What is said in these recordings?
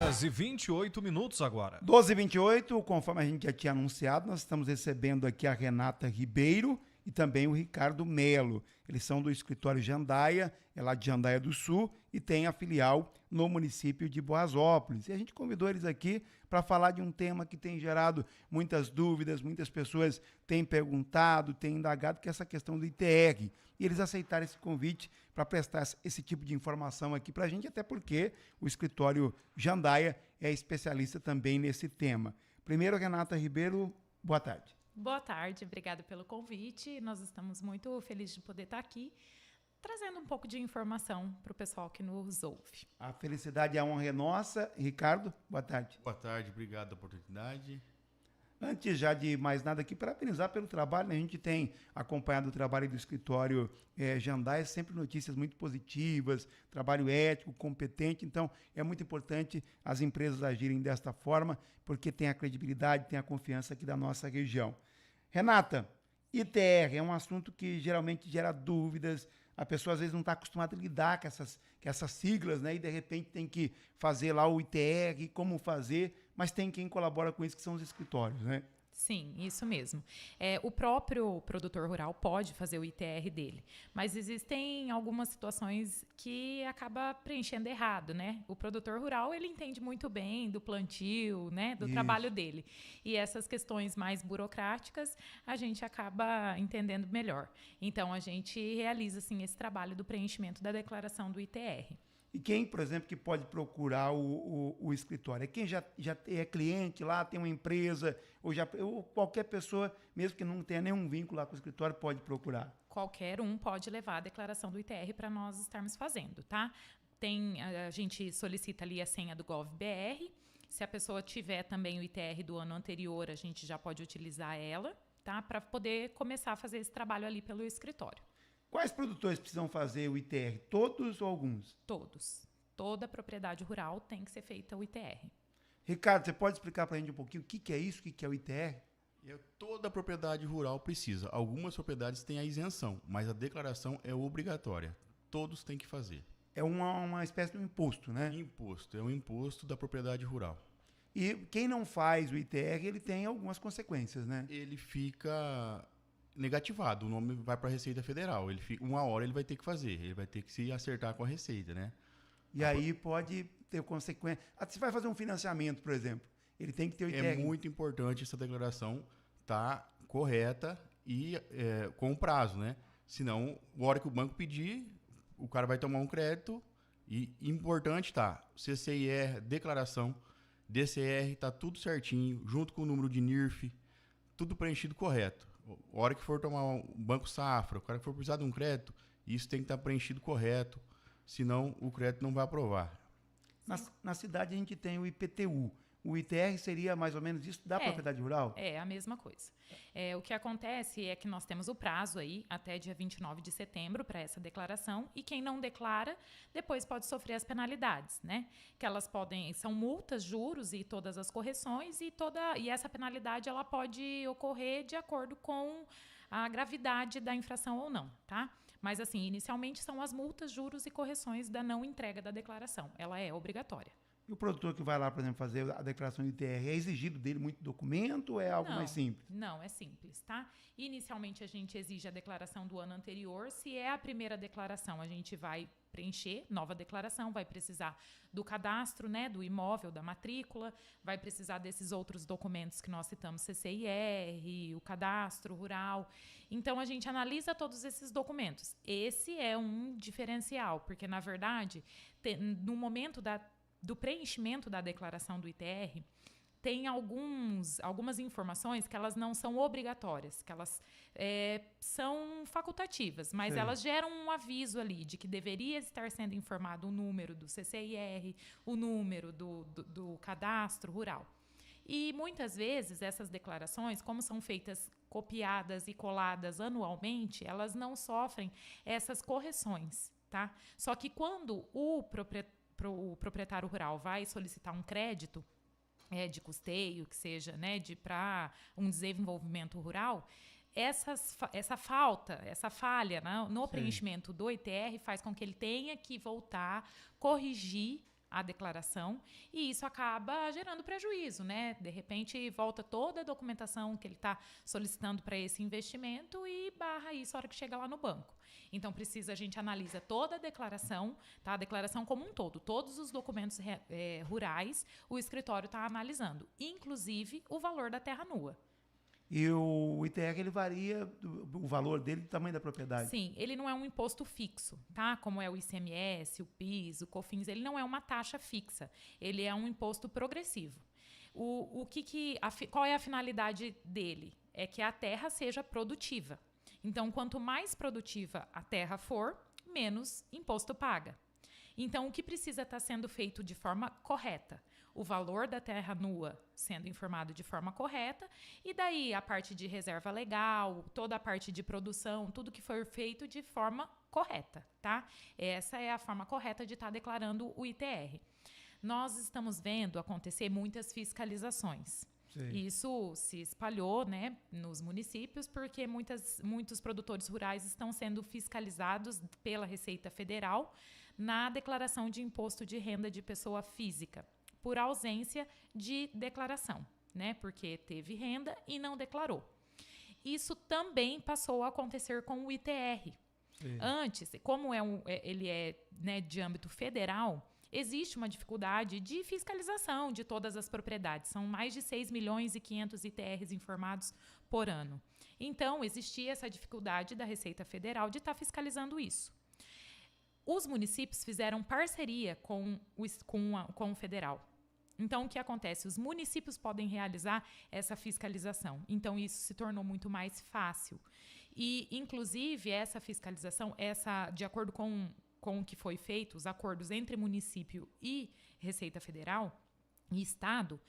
E 28 minutos agora. 12h28, conforme a gente já tinha anunciado, nós estamos recebendo aqui a Renata Ribeiro e também o Ricardo Melo. Eles são do escritório Jandaia, é lá de Jandaia do Sul, e tem a filial no município de Boasópolis. E a gente convidou eles aqui para falar de um tema que tem gerado muitas dúvidas, muitas pessoas têm perguntado, têm indagado, que é essa questão do ITR. E eles aceitaram esse convite para prestar esse tipo de informação aqui para a gente, até porque o escritório Jandaia é especialista também nesse tema. Primeiro, Renata Ribeiro, boa tarde. Boa tarde, obrigada pelo convite. Nós estamos muito felizes de poder estar aqui, trazendo um pouco de informação para o pessoal que nos ouve. A felicidade e a honra é nossa. Ricardo, boa tarde. Boa tarde, obrigado pela oportunidade. Antes já de mais nada aqui, parabenizar pelo trabalho, né? A gente tem acompanhado o trabalho do escritório Jandaia, sempre notícias muito positivas, trabalho ético, competente, então é muito importante as empresas agirem desta forma, porque tem a credibilidade, tem a confiança aqui da nossa região. Renata, ITR é um assunto que geralmente gera dúvidas, a pessoa às vezes não está acostumada a lidar com essas siglas, né? E de repente tem que fazer lá o ITR, como fazer, mas tem quem colabora com isso, que são os escritórios, né? Sim, isso mesmo. O próprio produtor rural pode fazer o ITR dele, mas existem algumas situações que acaba preenchendo errado, né? O produtor rural, ele entende muito bem do plantio, né, do trabalho dele. E essas questões mais burocráticas, a gente acaba entendendo melhor. Então, a gente realiza, assim, esse trabalho do preenchimento da declaração do ITR. E quem, por exemplo, que pode procurar o escritório? É quem já é cliente lá, tem uma empresa, ou qualquer pessoa, mesmo que não tenha nenhum vínculo lá com o escritório, pode procurar? Qualquer um pode levar a declaração do ITR para nós estarmos fazendo, tá? A gente solicita ali a senha do GovBR. Se a pessoa tiver também o ITR do ano anterior, a gente já pode utilizar ela, tá? Para poder começar a fazer esse trabalho ali pelo escritório. Quais produtores precisam fazer o ITR? Todos ou alguns? Todos. Toda propriedade rural tem que ser feita o ITR. Ricardo, você pode explicar para a gente um pouquinho o que é isso, o que é o ITR? Toda propriedade rural precisa. Algumas propriedades têm a isenção, mas a declaração é obrigatória. Todos têm que fazer. É uma espécie de um imposto, né? Imposto. É um imposto da propriedade rural. E quem não faz o ITR, ele tem algumas consequências, né? Ele fica negativado, o nome vai para a Receita Federal. Uma hora ele vai ter que fazer, ele vai ter que se acertar com a Receita, né? E aí pode ter consequência. Se vai fazer um financiamento, por exemplo, ele tem que ter o ITR. É muito importante essa declaração estar correta e com o prazo, né? Senão, a hora que o banco pedir, o cara vai tomar um crédito e importante CCIR, declaração, DCR, tá tudo certinho, junto com o número de NIRF, tudo preenchido correto. A hora que for tomar um banco safra, o cara que for precisar de um crédito, isso tem que estar preenchido correto, senão o crédito não vai aprovar. Na cidade a gente tem o IPTU. O ITR seria mais ou menos isso da propriedade rural? É a mesma coisa. O que acontece é que nós temos o prazo aí até dia 29 de setembro para essa declaração, e quem não declara depois pode sofrer as penalidades, né? Que elas são multas, juros e todas as correções, e essa penalidade ela pode ocorrer de acordo com a gravidade da infração ou não, tá? Mas assim, inicialmente são as multas, juros e correções da não entrega da declaração. Ela é obrigatória. E o produtor que vai lá, por exemplo, fazer a declaração de ITR, é exigido dele muito documento ou é algo mais simples? Não, é simples, tá? Inicialmente a gente exige a declaração do ano anterior. Se é a primeira declaração, a gente vai preencher nova declaração, vai precisar do cadastro, né, do imóvel, da matrícula, vai precisar desses outros documentos que nós citamos, CCIR, o cadastro rural. Então, a gente analisa todos esses documentos. Esse é um diferencial, porque, na verdade, no momento do preenchimento da declaração do ITR, tem algumas informações que elas não são obrigatórias, que elas são facultativas, mas elas geram um aviso ali de que deveria estar sendo informado o número do CCIR, o número do cadastro rural. E muitas vezes essas declarações, como são feitas copiadas e coladas anualmente, elas não sofrem essas correções, tá? Só que quando o proprietário rural vai solicitar um crédito de custeio, que seja, né, para um desenvolvimento rural, essa falha, né, no preenchimento do ITR faz com que ele tenha que voltar, corrigir a declaração e isso acaba gerando prejuízo, né? De repente, volta toda a documentação que ele está solicitando para esse investimento e barra isso a hora que chega lá no banco. Então, a gente analisa toda a declaração, tá? A declaração como um todo, todos os documentos rurais, o escritório está analisando, inclusive o valor da terra nua. E o ITR, ele varia o valor dele do tamanho da propriedade. Sim, ele não é um imposto fixo, tá? Como é o ICMS, o PIS, o COFINS, ele não é uma taxa fixa. Ele é um imposto progressivo. Qual é a finalidade dele? É que a terra seja produtiva. Então, quanto mais produtiva a terra for, menos imposto paga. Então, o que precisa estar sendo feito de forma correta? O valor da terra nua sendo informado de forma correta, e daí a parte de reserva legal, toda a parte de produção, tudo que for feito de forma correta, tá? Essa é a forma correta de estar declarando o ITR. Nós estamos vendo acontecer muitas fiscalizações. Sim. Isso se espalhou, né, nos municípios, porque muitos produtores rurais estão sendo fiscalizados pela Receita Federal na declaração de imposto de renda de pessoa física, por ausência de declaração, né? Porque teve renda e não declarou. Isso também passou a acontecer com o ITR. Sim. Antes, como ele é, né, de âmbito federal, existe uma dificuldade de fiscalização de todas as propriedades. São mais de 6 milhões e 500 ITRs informados por ano. Então, existia essa dificuldade da Receita Federal de estar fiscalizando isso. Os municípios fizeram parceria com o federal. Então, o que acontece? Os municípios podem realizar essa fiscalização. Então, isso se tornou muito mais fácil. E, inclusive, essa fiscalização, de acordo com o que foi feito, os acordos entre município e Receita Federal e Estado,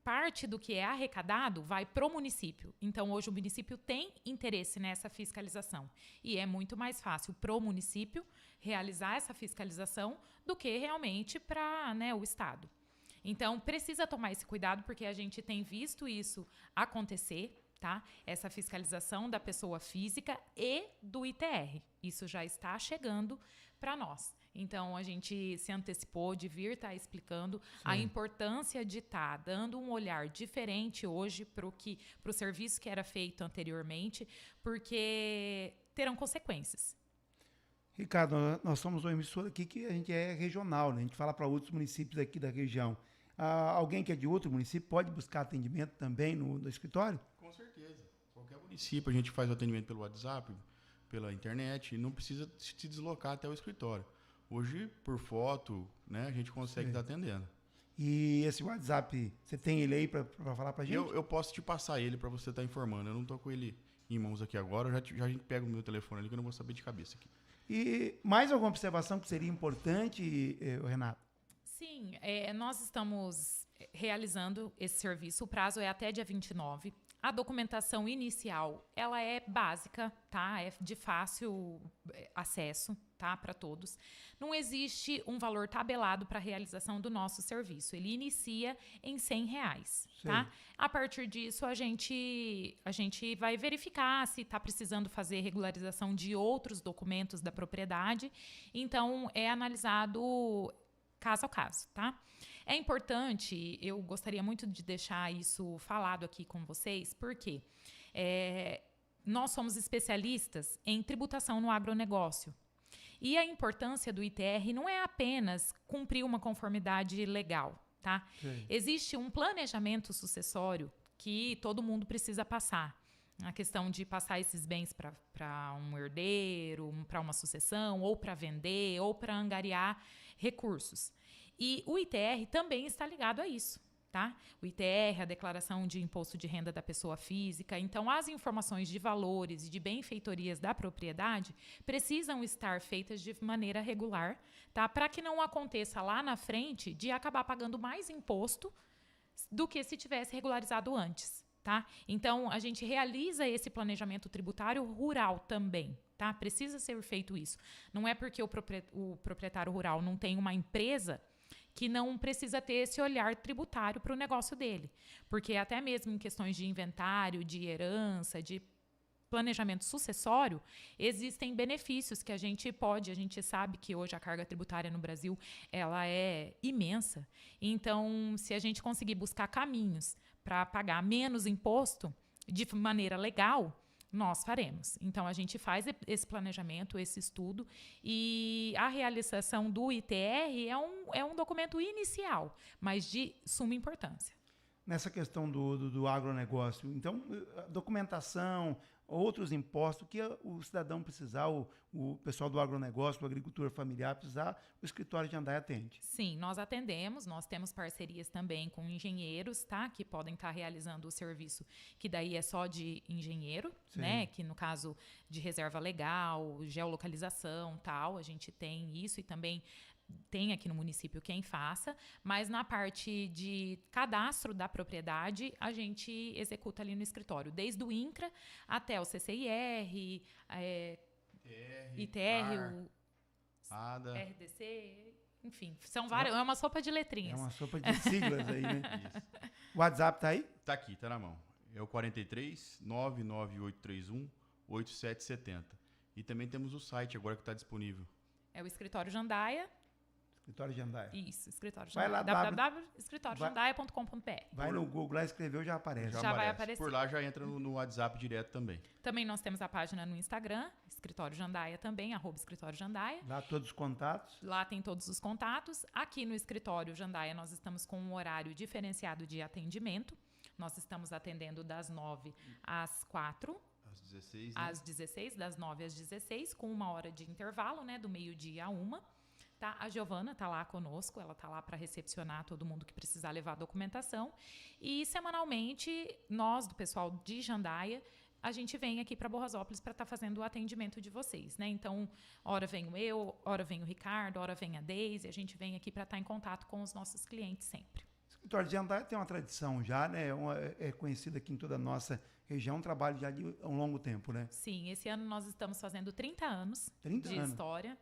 parte do que é arrecadado vai para o município. Então, hoje, o município tem interesse nessa fiscalização. E é muito mais fácil para o município realizar essa fiscalização do que realmente para, né, o Estado. Então, precisa tomar esse cuidado, porque a gente tem visto isso acontecer, tá? Essa fiscalização da pessoa física e do ITR. Isso já está chegando para nós. Então, a gente se antecipou de vir estar explicando a importância de estar dando um olhar diferente hoje para o serviço que era feito anteriormente, porque terão consequências. Ricardo, nós somos uma emissora aqui que a gente é regional, né? A gente fala para outros municípios aqui da região. Alguém que é de outro município pode buscar atendimento também no escritório? Com certeza. Qualquer município a gente faz o atendimento pelo WhatsApp, pela internet, e não precisa se deslocar até o escritório. Hoje, por foto, né, a gente consegue estar atendendo. E esse WhatsApp, você tem ele aí para falar para a gente? Eu posso te passar ele para você estar informando. Eu não estou com ele em mãos aqui agora. Já a gente pega o meu telefone ali que eu não vou saber de cabeça aqui. E mais alguma observação que seria importante, Renato? Sim, nós estamos realizando esse serviço. O prazo é até dia 29. A documentação inicial, ela é básica, tá? É de fácil acesso, tá? Para todos. Não existe um valor tabelado para a realização do nosso serviço. Ele inicia em R$100, tá? A partir disso, a gente vai verificar se está precisando fazer regularização de outros documentos da propriedade. Então, é analisado caso a caso, tá? É importante, eu gostaria muito de deixar isso falado aqui com vocês, porque nós somos especialistas em tributação no agronegócio. E a importância do ITR não é apenas cumprir uma conformidade legal, tá? Sim. Existe um planejamento sucessório que todo mundo precisa passar. A questão de passar esses bens para um herdeiro, para uma sucessão, ou para vender, ou para angariar recursos. E o ITR também está ligado a isso, tá? O ITR, a declaração de imposto de renda da pessoa física. Então, as informações de valores e de benfeitorias da propriedade precisam estar feitas de maneira regular, tá? Para que não aconteça lá na frente de acabar pagando mais imposto do que se tivesse regularizado antes, tá? Então, a gente realiza esse planejamento tributário rural também, tá? Precisa ser feito isso. Não é porque o proprietário rural não tem uma empresa que não precisa ter esse olhar tributário para o negócio dele. Porque até mesmo em questões de inventário, de herança, de planejamento sucessório, existem benefícios que a gente sabe que hoje a carga tributária no Brasil ela é imensa. Então, se a gente conseguir buscar caminhos para pagar menos imposto de maneira legal, nós faremos. Então, a gente faz esse planejamento, esse estudo, e a realização do ITR é um documento inicial, mas de suma importância. Nessa questão do agronegócio, então, documentação, outros impostos, que o cidadão precisar, o pessoal do agronegócio, a agricultura familiar precisar, o escritório de Jandaia atende. Sim, nós atendemos, nós temos parcerias também com engenheiros, tá? Que podem estar realizando o serviço, que daí é só de engenheiro, Sim. né? Que no caso de reserva legal, geolocalização, tal, a gente tem isso e também tem aqui no município quem faça, mas na parte de cadastro da propriedade, a gente executa ali no escritório, desde o INCRA até o CCIR, ITR, ADA. RDC, enfim, são várias, é uma sopa de letrinhas. É uma sopa de siglas aí, né? Isso. O WhatsApp tá aí? Tá aqui, tá na mão. É o 43 99831 8770. E também temos o site agora que está disponível. É o Escritório Jandaia. Escritório de Jandaia. Isso, Escritório Vai lá, Jandaia. www.escritoriojandaia.com.br. Vai no Google lá, escreveu, já aparece. Já vai aparecer. Por lá já entra no WhatsApp direto também. Também nós temos a página no Instagram, Escritório Jandaia também, @Escritório Jandaia. Lá todos os contatos. Lá tem todos os contatos. Aqui no Escritório Jandaia nós estamos com um horário diferenciado de atendimento. Nós estamos atendendo das 9 às 4. Às 16, né? Às 16, das 9 às 16, com 1 hora de intervalo, né? Do meio-dia a 1. Tá? A Giovana está lá conosco, ela está lá para recepcionar todo mundo que precisar levar a documentação. E semanalmente, nós, do pessoal de Jandaia, a gente vem aqui para Borrasópolis para estar fazendo o atendimento de vocês, né? Então, hora venho eu, hora vem o Ricardo, hora vem a Deise, a gente vem aqui para estar em contato com os nossos clientes sempre. O escritório de Jandaia tem uma tradição já, né? É conhecido aqui em toda a nossa região, um trabalho já de um longo tempo, né? Sim, esse ano nós estamos fazendo 30 anos 30 de anos. história.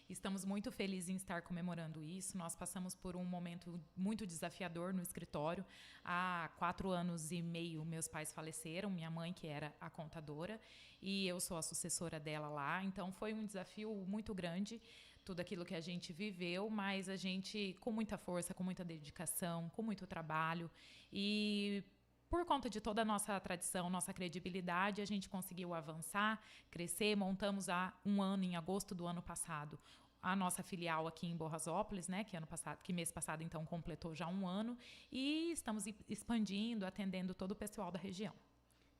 Estamos muito felizes em estar comemorando isso. Nós passamos por um momento muito desafiador no escritório. Há 4 anos e meio, meus pais faleceram. Minha mãe, que era a contadora, e eu sou a sucessora dela lá. Então, foi um desafio muito grande, tudo aquilo que a gente viveu, mas a gente, com muita força, com muita dedicação, com muito trabalho e por conta de toda a nossa tradição, nossa credibilidade, a gente conseguiu avançar, crescer. Montamos há 1 ano, em agosto do ano passado, a nossa filial aqui em Borrasópolis, né, que mês passado, então, completou já 1 ano. E estamos expandindo, atendendo todo o pessoal da região.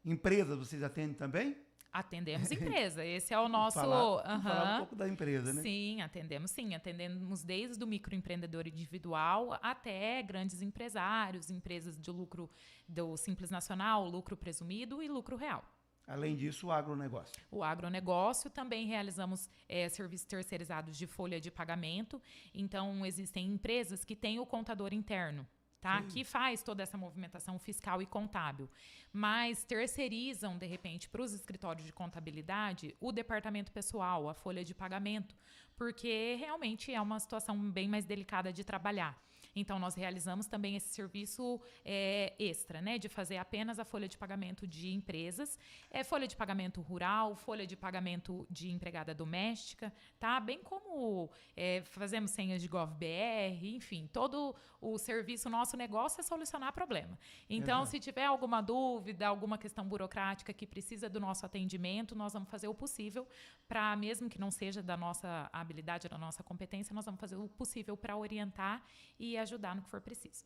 Empresas, vocês atendem também? Atendemos empresa. Esse é o nosso... Falar um pouco da empresa, né? Sim. Atendemos desde o microempreendedor individual até grandes empresários, empresas de lucro do Simples Nacional, lucro presumido e lucro real. Além disso, o agronegócio. O agronegócio, também realizamos serviços terceirizados de folha de pagamento. Então, existem empresas que têm o contador interno, tá? Que faz toda essa movimentação fiscal e contábil, mas terceirizam, de repente, para os escritórios de contabilidade, o departamento pessoal, a folha de pagamento, porque realmente é uma situação bem mais delicada de trabalhar. Então, nós realizamos também esse serviço extra, né? De fazer apenas a folha de pagamento de empresas, folha de pagamento rural, folha de pagamento de empregada doméstica, tá? Bem como fazemos senhas de GovBR, enfim, todo o serviço, nosso negócio é solucionar problema. Então, Exato. se tiver alguma dúvida, alguma questão burocrática que precisa do nosso atendimento, nós vamos fazer o possível para, mesmo que não seja da nossa habilidade, da nossa competência, nós vamos fazer o possível para orientar e ajudar no que for preciso.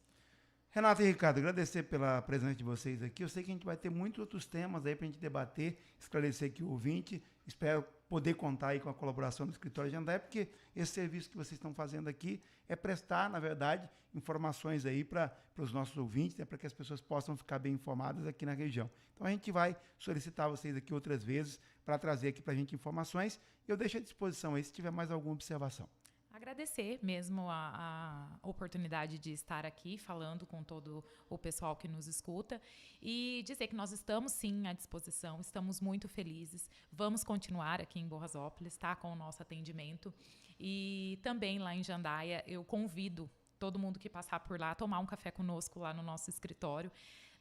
Renata e Ricardo, agradecer pela presença de vocês aqui. Eu sei que a gente vai ter muitos outros temas aí para a gente debater, esclarecer aqui o ouvinte. Espero poder contar aí com a colaboração do Escritório de Jandaia, porque esse serviço que vocês estão fazendo aqui é prestar, na verdade, informações aí para os nossos ouvintes, né, para que as pessoas possam ficar bem informadas aqui na região. Então a gente vai solicitar vocês aqui outras vezes para trazer aqui para a gente informações. E eu deixo à disposição aí se tiver mais alguma observação. Agradecer mesmo a oportunidade de estar aqui falando com todo o pessoal que nos escuta e dizer que nós estamos sim à disposição, estamos muito felizes, vamos continuar aqui em Borrasópolis, tá, com o nosso atendimento. E também lá em Jandaia eu convido todo mundo que passar por lá a tomar um café conosco lá no nosso escritório.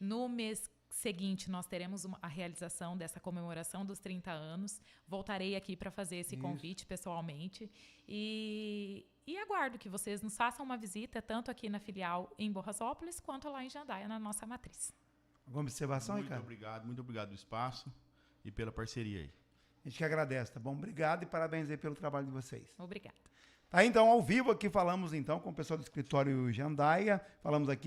No mês seguinte, nós teremos a realização dessa comemoração dos 30 anos. Voltarei aqui para fazer esse convite pessoalmente. E aguardo que vocês nos façam uma visita, tanto aqui na filial em Borrasópolis, quanto lá em Jandaia, na nossa matriz. Alguma observação, Ricardo? Muito obrigado do espaço e pela parceria aí. A gente que agradece, tá bom? Obrigado e parabéns aí pelo trabalho de vocês. Obrigada. Tá, então, ao vivo aqui falamos então com o pessoal do escritório Jandaia, falamos aqui